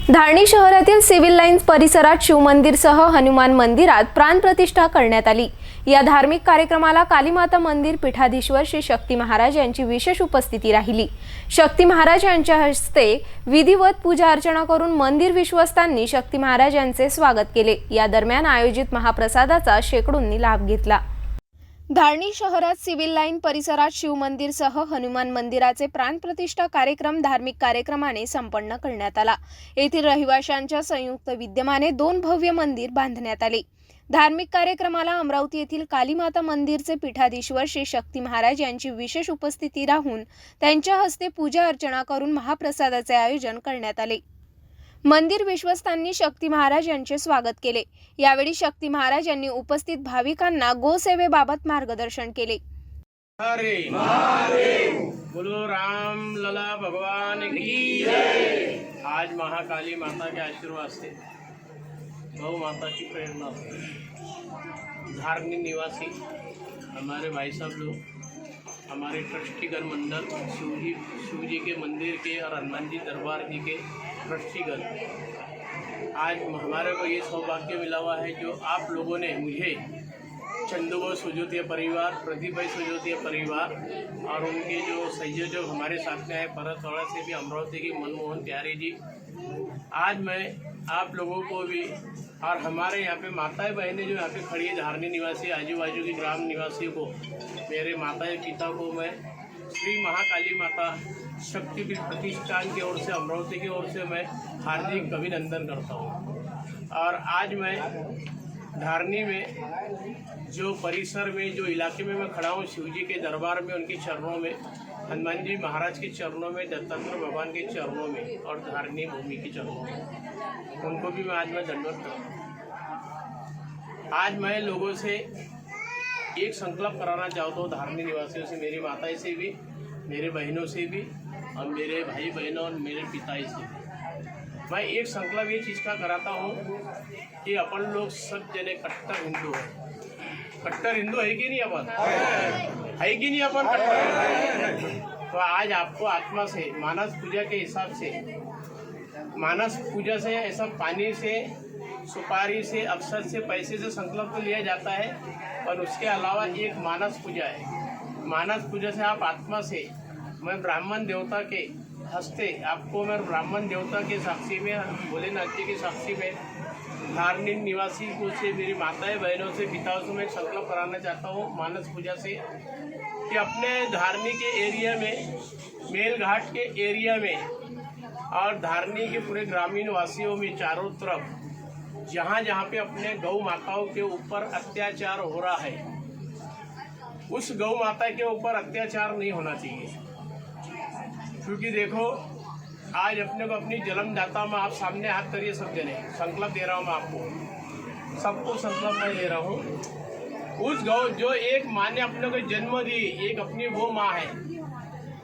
धारणी शहरातील civil lines परिसरात शिवमंदिरसह हनुमान मंदिरात प्राणप्रतिष्ठा करण्यात आली। या धार्मिक कार्यक्रमाला कालीमाता मंदिर पीठाधीश्वर श्री शक्ती महाराज यांची विशेष उपस्थिती राहिली। शक्ती महाराज यांच्या हस्ते विधिवत पूजा अर्चना करून मंदिर विश्वस्तांनी शक्ती महाराज यांचे स्वागत केले। या दरम्यान आयोजित महाप्रसादाचा शेकडोंनी लाभ घेतला। धारणी शहरात सिव्हिल लाईन परिसरात शिवमंदिरसह हनुमान मंदिराचे प्राणप्रतिष्ठा कार्यक्रम धार्मिक कार्यक्रमाने संपन्न करण्यात आला। येथील रहिवाशांच्या संयुक्त विद्यमाने 2 भव्य मंदिर बांधण्यात आले। धार्मिक कार्यक्रमाला अमरावती येथील कालीमाता मंदिरचे पीठाधीश्वर श्री शक्ती महाराज यांची विशेष उपस्थिती राहून त्यांच्या हस्ते पूजा अर्चना करून महाप्रसादाचे आयोजन करण्यात आले। मंदिर विश्वस्तांनी शक्ती महाराज यांचे स्वागत केले। यावेळी शक्ती महाराज यांनी उपस्थित भाविकांना गोसेवेबाबत मार्गदर्शन केले। हरे महादेव, बोलो राम लला भगवान की जय। आज महाकाली माता के आशीर्वाद से गौ माता की प्रेरणा से धारणी निवासी हमारे भाई साहब लोग, हमारे ट्रस्टीगण मंडल, शिव जी के मंदिर के और हनुमान जी दरबार जी के ट्रस्टीगण, आज हमारे को ये सौभाग्य मिला हुआ है जो आप लोगों ने मुझे चंदू सुजोतिया परिवार, प्रदीप भाई सुजोतिया परिवार और उनके जो संयोजक हमारे साथ में आए परतवाड़ा से भी अमरावती के मनमोहन प्यारे जी, आज मैं आप लोगों को भी और हमारे यहाँ पे माताएं बहनें जो यहाँ पे खड़ी है धारणी निवासी आजू बाजू के ग्राम निवासियों को, मेरे माताएं पिता को मैं श्री महाकाली माता शक्तिपीठ प्रतिष्ठान की ओर से, अमरावती की ओर से मैं हार्दिक अभिनंदन करता हूँ। और आज मैं धारणी में जो परिसर में जो इलाके में मैं खड़ा हूँ, शिव जी के दरबार में, उनके चरणों में, हनुमान जी महाराज के चरणों में, दत्तात्रेय भगवान के चरणों में और धारणी भूमि के चरणों में, उनको भी मैं आज मैं दंडवत करता हूँ। आज मैं लोगों से एक संकल्प कराना चाहता हूँ, धारणी निवासियों से, मेरी माताएं से भी, मेरे बहनों से भी और मेरे भाई बहनों और मेरे पिताई से भी मैं एक संकल्प ये चीज़ का कराता हूँ कि अपन लोग सब जने कट्टर हिंदू हैं। कट्टर हिंदू है कि नहीं अपन? है कि नहीं अपन कट्टर? तो आज आपको आत्मा से मानस पूजा के हिसाब से, मानस पूजा से ऐसा पानी से, सुपारी से, अक्षत से, पैसे से संकल्प तो लिया जाता है, और उसके अलावा एक मानस पूजा है। मानस पूजा से आप आत्मा से, मैं ब्राह्मण देवता के हस्ते आपको, मैं ब्राह्मण देवता के साक्षी में, भोलेनाथ जी के साक्षी में, धारणी निवासी को से, मेरी माताएं बहनों से, पिताओं से मैं संकल्प कराना चाहता हूँ मानस पूजा से कि अपने धारणी के एरिया में, मेलघाट के एरिया में और धारणी के पूरे ग्रामीण वासियों में चारों तरफ जहाँ जहाँ पे अपने गौ माताओं के ऊपर अत्याचार हो रहा है, उस गौ माता के ऊपर अत्याचार नहीं होना चाहिए। क्योंकि देखो, आज अपने को अपनी जन्मदाता में, आप सामने हाथ करिए सब जने, संकल्प दे रहा हूँ मैं आपको, सबको संकल्प मैं दे रहा हूँ। उस गौ जो एक माँ ने अपने को जन्म दी, एक अपनी वो माँ है,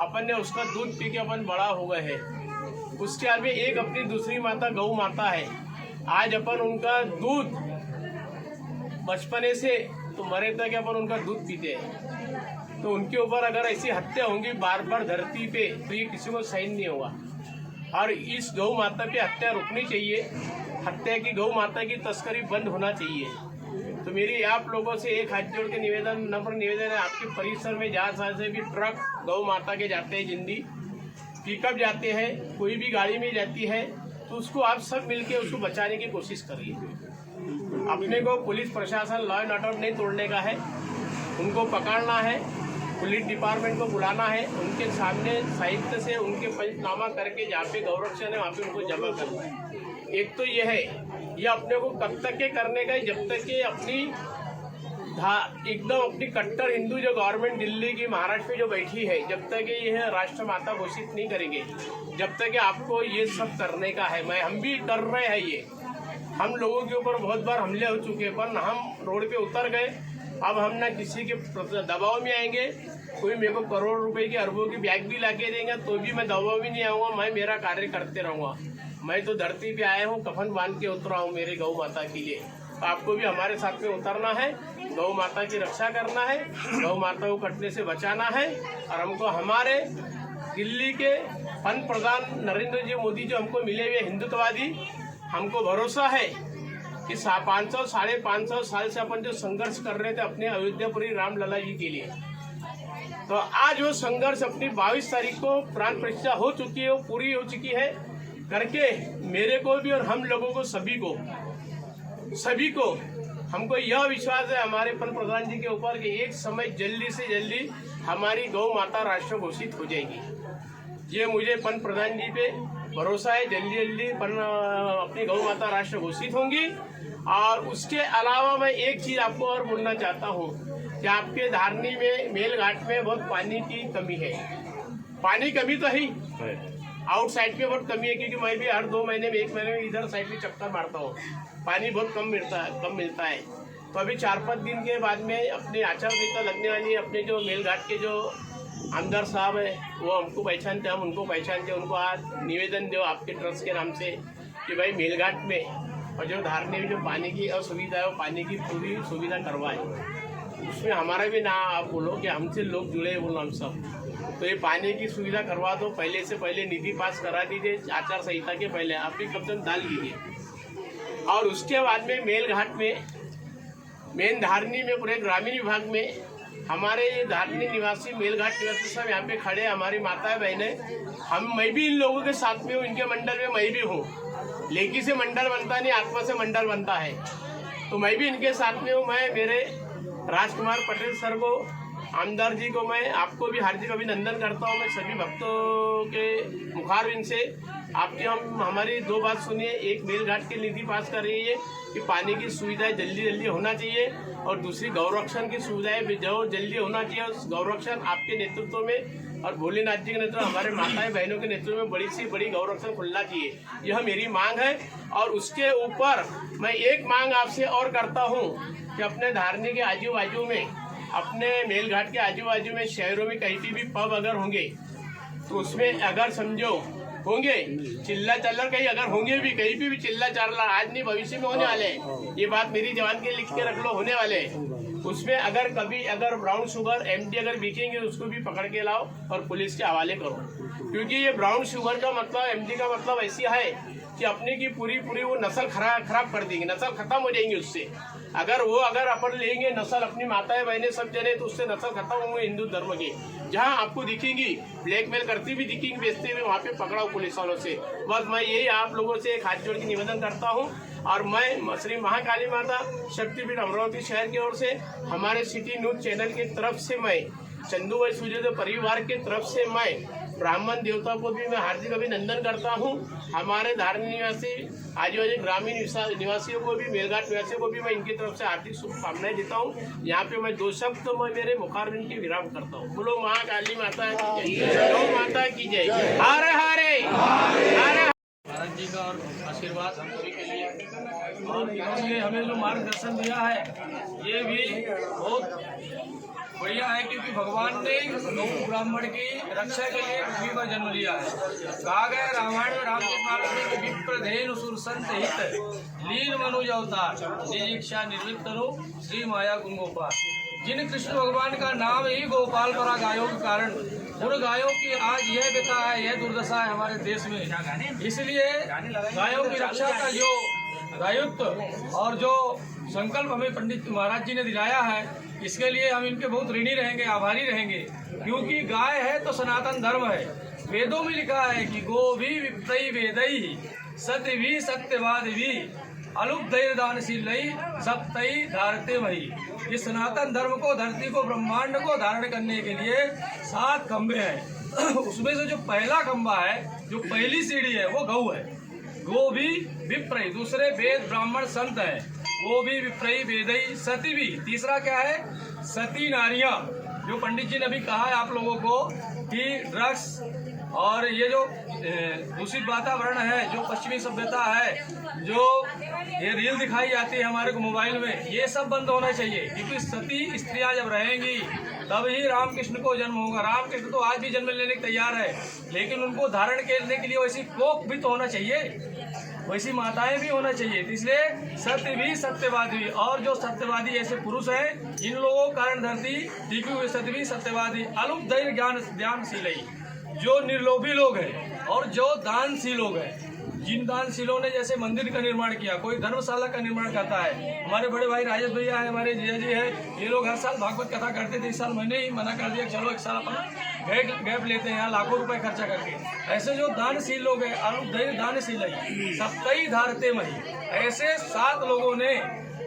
अपन ने उसका दूध पी के अपन बड़ा हो गए हैं। उसके आगे एक अपनी दूसरी माता गौ माता है। आज अपन उनका दूध बचपने से तो मरे तक अपन उनका दूध पीते हैं। तो उनके ऊपर अगर ऐसी हत्या होंगी बार बार धरती पे, तो ये किसी को सहन नहीं होगा। और इस गौ माता पे हत्या रुकनी चाहिए, हत्या की, गौ माता की तस्करी बंद होना चाहिए। तो मेरी आप लोगों से एक हाथ जोड़ के निवेदन, नम्र निवेदन है, आपके परिसर में जहाँ से भी ट्रक गौ माता के जाते हैं, जिंदी पिकअप जाते हैं, कोई भी गाड़ी में जाती है, तो उसको आप सब मिलके उसको बचाने की कोशिश करिए। अपने को पुलिस प्रशासन, लॉ एंड ऑर्डर नहीं तोड़ने का है, उनको पकड़ना है, पुलिस डिपार्टमेंट को बुलाना है, उनके सामने साहित्य से उनके पंचनामा करके जहाँ पे गौरक्षण है वहाँ पे उनको जमा करना है। एक तो ये है, ये अपने को कब तक के करने का है, जब तक कि अपनी एकदम अपनी कट्टर हिंदू जो गवर्नमेंट दिल्ली की, महाराष्ट्र में जो बैठी है, जब तक ये राष्ट्र माता घोषित नहीं करेंगे, जब तक कि आपको ये सब करने का है। हम भी कर रहे हैं, ये हम लोगों के ऊपर बहुत बार हमले हो चुके हैं, पर हम रोड पे उतर गए। अब हम ना किसी के दबाव में आएंगे, कोई मेरे को करोड़ रुपए की, अरबों की बैग भी ला के देंगे तो भी मैं दबाव भी नहीं आऊँगा, मैं मेरा कार्य करते रहूँगा। मैं तो धरती पे आया हूँ, कफन बांध के उतरा हूँ मेरे गौ माता के लिए। तो आपको भी हमारे साथ में उतरना है, गौ माता की रक्षा करना है, गौ माता को कटने से बचाना है, और हमको हमारे दिल्ली के पंतप्रधान नरेंद्र जी मोदी जो हमको मिले हुए हिंदुत्ववादी, हमको भरोसा है कि 500 550 साल से अपन जो संघर्ष कर रहे थे अपने अयोध्यापुरी रामलला जी के लिए, तो आज वो संघर्ष अपनी 22 तारीख को प्राण प्रतिष्ठा हो चुकी है, वो पूरी हो चुकी है करके मेरे को भी और हम लोगों को सभी को हमको यह विश्वास है हमारे पंतप्रधान जी के ऊपर कि एक समय जल्दी से जल्दी हमारी गौ माता राष्ट्र घोषित हो जाएगी। ये मुझे पंतप्रधान जी पे भरोसा है, जल्दी जल्दी अपनी गौ माता राष्ट्र घोषित होंगी। और उसके अलावा मैं एक चीज आपको और बोलना चाहता हूँ कि आपके धारनी में मेलघाट में बहुत पानी की कमी है। पानी कमी तो है, आउटसाइड पे बहुत कमी है, क्योंकि मैं भी हर 2 महीने में 1 महीने में इधर साइड में चक्कर मारता हूँ। पानी बहुत कम मिलता है। तो अभी 4-5 दिन के बाद में अपनी आचार संहिता लगने वाली है। अपने जो मेलघाट के जो आमदार साहब है वो हमको पहचानते, हम उनको पहचानते। उनको आज निवेदन दो आपके ट्रस्ट के नाम से कि भाई मेलघाट में और जो धारने में जो पानी की असुविधा है वो पानी की पूरी सुविधा करवाए। उसमें हमारा भी ना आप बोलो कि हमसे लोग जुड़े हैं, बोलो हम सब। तो ये पानी की सुविधा करवा दो, पहले से पहले निधि पास करा दीजिए, आचार संहिता के पहले आप भी कदम डाल लीजिए। और उसके बाद में मेलघाट में मेन धारनी में पूरे ग्रामीण विभाग में हमारे ये धारनी निवासी मेलघाट निवासी सब यहाँ पे खड़े, हमारी माताएं बहनें, मैं भी इन लोगों के साथ में हूँ, इनके मंडल में मैं भी हूँ। लेकी से मंडल बनता नहीं, आत्मा से मंडल बनता है, तो मैं भी इनके साथ में हूँ। मैं मेरे राजकुमार पटेल सर को, आमदार जी को, मैं आपको भी हार्दिक अभिनंदन करता हूँ। मैं सभी भक्तों के मुखारबिंद से आपकी हमारी 2 बात सुनिए। एक, मेलघाट की नीति पास कर रही है कि पानी की सुविधाएं जल्दी होना चाहिए, और दूसरी गौरक्षण की सुविधाएं जो जल्दी होना चाहिए। उस गौरक्षण आपके नेतृत्व में और भोलेनाथ जी के नेतृत्व, हमारे माताएं बहनों के नेतृत्व में बड़ी से बड़ी गौरक्षण खुलना चाहिए, यह मेरी मांग है। और उसके ऊपर मैं एक मांग आपसे और करता हूँ कि अपने धारनी के आजू बाजू में, अपने मेलघाट के आजू बाजू में शहरों में कहीं भी पब अगर होंगे तो उसमें अगर समझो होंगे चिल्ला चालर, कहीं अगर होंगे भी कहीं भी चिल्ला चालर, आज नहीं भविष्य में होने वाले हैं, ये बात मेरी जवान के लिख के रख लो, होने वाले हैं। उसमें अगर कभी अगर ब्राउन शुगर एमडी अगर बिकेंगे उसको भी पकड़ के लाओ और पुलिस के हवाले करो, क्योंकि ये ब्राउन शुगर का मतलब, एमडी का मतलब ऐसी है कि अपने की पूरी वो नस्ल खराब कर देंगे, नस्ल खत्म हो जाएंगी उससे। अगर अपन लेंगे नस्ल, अपनी माताएं बहनें सब जने, तो उससे नस्ल खत्म होंगे हिंदू धर्म की। जहां आपको दिखेंगी ब्लैकमेल करती भी दिखेंगी, बेचते हुए, वहां पे पकड़ाओ पुलिस वालों से। बस मैं यही आप लोगों से एक हाथ जोड़ के निवेदन करता हूं। और मैं श्री महाकाली माता शक्तिपीठ अमरावती शहर की ओर से, हमारे सिटी न्यूज चैनल की तरफ से, मैं चंदू भाई सूर्योदय परिवार की तरफ से, मैं ब्राह्मण देवता को भी मैं हार्दिक अभिनंदन करता हूं। हमारे धार्मिक निवासी आजू बाजू ग्रामीण निवासियों को भी, मेलघाट निवासियों को भी मैं इनकी तरफ से हार्दिक शुभकामनाएं देता हूं। यहाँ पे मैं 2 शब्द तो मैं मेरे मुखारबिंद की विराम करता हूँ। बोलो महाकाली माता की जय, गौ माता की जय, हरे हरे हरे। भारत जी का और आशीर्वाद हम सभी के लिए, और इन्होंने हमें जो मार्गदर्शन दिया है ये भी बहुत बढ़िया है, क्योंकि भगवान ने गौ ब्राह्मण की रक्षा के लिए पृथ्वी पर जन्म लिया है। कहा गया रामायण में राम के पास में कि विप्रधेनु सुरसंत हित लीन मनुज अवतार निज इच्छा निर्वृत्त रो श्री माया गुण गोपाल। जिन कृष्ण भगवान का नाम ही गोपाल परा गायों के कारण उन गायों की आज यह व्यथा है, यह दुर्दशा है हमारे देश में। इसलिए गायों की रक्षा का जो दायित्व और जो संकल्प हमें पंडित महाराज जी ने दिलाया है, इसके लिए हम इनके बहुत ऋणी रहेंगे, आभारी रहेंगे। क्योंकि गाय है तो सनातन धर्म है। वेदों में लिखा है कि गो भी विप्रई वेदई सत्य भी सत्यवाद भी अलुप धैर्य दानशील सप्तई धारते वही। इस सनातन धर्म को, धरती को, ब्रह्मांड को धारण करने के लिए 7 खंभे हैं। उसमें से जो पहला खंभा है, जो पहली सीढ़ी है, वो गौ है। गो भी विप्रई, दूसरे वेद ब्राह्मण संत है। वो भी विप्रई वेदई सती भी, तीसरा क्या है, सती नारियां। जो पंडित जी ने अभी कहा है आप लोगों को कि ड्रग्स और ये जो दूषित वातावरण है, जो पश्चिमी सभ्यता है, जो ये रील दिखाई जाती है हमारे को मोबाइल में, ये सब बंद होना चाहिए। क्योंकि सती स्त्रियां जब रहेंगी तब ही रामकृष्ण को जन्म होगा। रामकृष्ण तो आज भी जन्म लेने के तैयार है, लेकिन उनको धारण करने के लिए वैसी कोख भी तो होना चाहिए, वैसी माताएं भी होना चाहिए। इसलिए सत्य भी सत्यवादी, और जो सत्यवादी ऐसे पुरुष हैं, इन लोगों कारण धरती टिकी हुई। सत्य भी सत्यवादी अलुप धैर्य ज्ञानशील। जो निर्लोभी लोग हैं और जो दानशील लोग हैं, जिन दानशीलों ने जैसे मंदिर का निर्माण किया, कोई धर्मशाला का निर्माण करता है। हमारे बड़े भाई राजेश भैया है, हमारे जिया जी है, ये लोग हर साल भागवत कथा करते थे। इस साल मैंने ही मना कर दिया, चलो एक साल अपन गैप लेते हैं, यहाँ लाखों रुपए खर्चा करके। ऐसे जो दानशील लोग हैं, अनुदय दानशील है, सप्तई धारते मही, ऐसे 7 लोगों ने,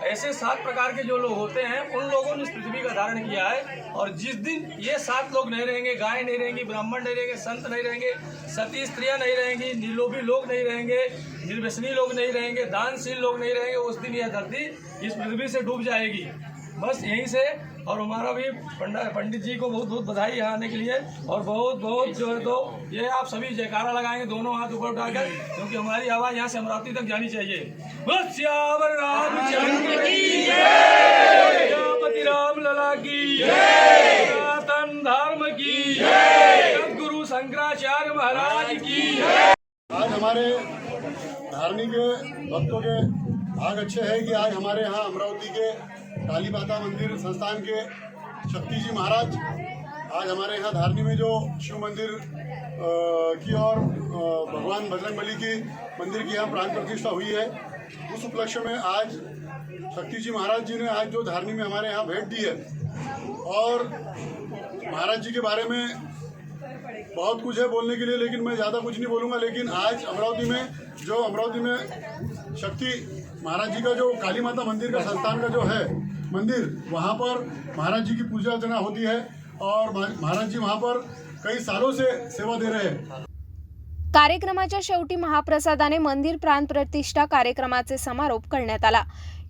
ऐसे 7 प्रकार के जो लोग होते हैं, उन लोगों ने इस पृथ्वी का धारण किया है। और जिस दिन ये 7 लोग नहीं रहेंगे, गाय नहीं रहेंगी, ब्राह्मण नहीं रहेंगे, संत नहीं रहेंगे, सती स्त्रियां नहीं रहेंगी, निर्लोभी लोग नहीं रहेंगे, निर्व्यसनी लोग नहीं रहेंगे, दानशील लोग नहीं रहेंगे, उस दिन यह धरती इस पृथ्वी से डूब जाएगी। बस यहीं से। और हमारा भी पंडित जी को बहुत बहुत बधाई यहाँ आने के लिए, और बहुत बहुत जो है तो ये आप सभी जयकारा लगाएंगे दोनों हाथ ऊपर उठाकर, क्योंकि हमारी आवाज़ यहाँ से अमरावती तक जानी चाहिए। बस श्यावर रामचंद्र की जय, सियापति राम लला की जय, सनातन धर्म की जय, सद्गुरु शंकराचार्य महाराज की जय। आज हमारे धार्मिक भक्तों के भाग अच्छे है कि आज हमारे यहाँ अमरावती के काली माता मंदिर संस्थान के शक्ति जी महाराज आज हमारे यहाँ धारनी में जो शिव मंदिर की और भगवान बजरंगबली की मंदिर की यहाँ प्राण प्रतिष्ठा हुई है। उस उपलक्ष्य में आज शक्ति जी महाराज जी ने आज जो धारनी में हमारे यहाँ भेंट दी है, और महाराज जी के बारे में बहुत कुछ है बोलने के लिए, लेकिन मैं ज़्यादा कुछ नहीं बोलूँगा। लेकिन आज अमरावती में शक्ति महाराज जी का जो काली माता मंदिर का संस्थान का जो है मंदिर, वहाँ पर महाराज जी की पूजा अर्चना होती है, और महाराज जी वहाँ पर कई सालों से सेवा दे रहे हैं। कार्यक्रमाच्या शेवटी महाप्रसादाने मंदिर प्राण प्रतिष्ठा कार्यक्रमाचे समारोप करण्यात आला।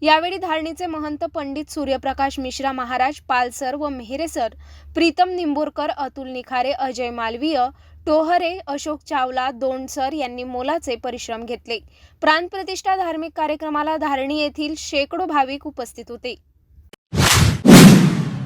यावेळी धारणीचे महंत पंडित सूर्यप्रकाश मिश्रा महाराज, पालसर व मेहरे सर, प्रीतम निंबोरकर, अतुल निखारे, अजय मालवीय, टोहरे, अशोक चावला, दोंडसर यांनी मोलाचे परिश्रम घेतले। प्राण प्रतिष्ठा धार्मिक कार्यक्रमाला धारणी येथील शेकडो भाविक उपस्थित होते।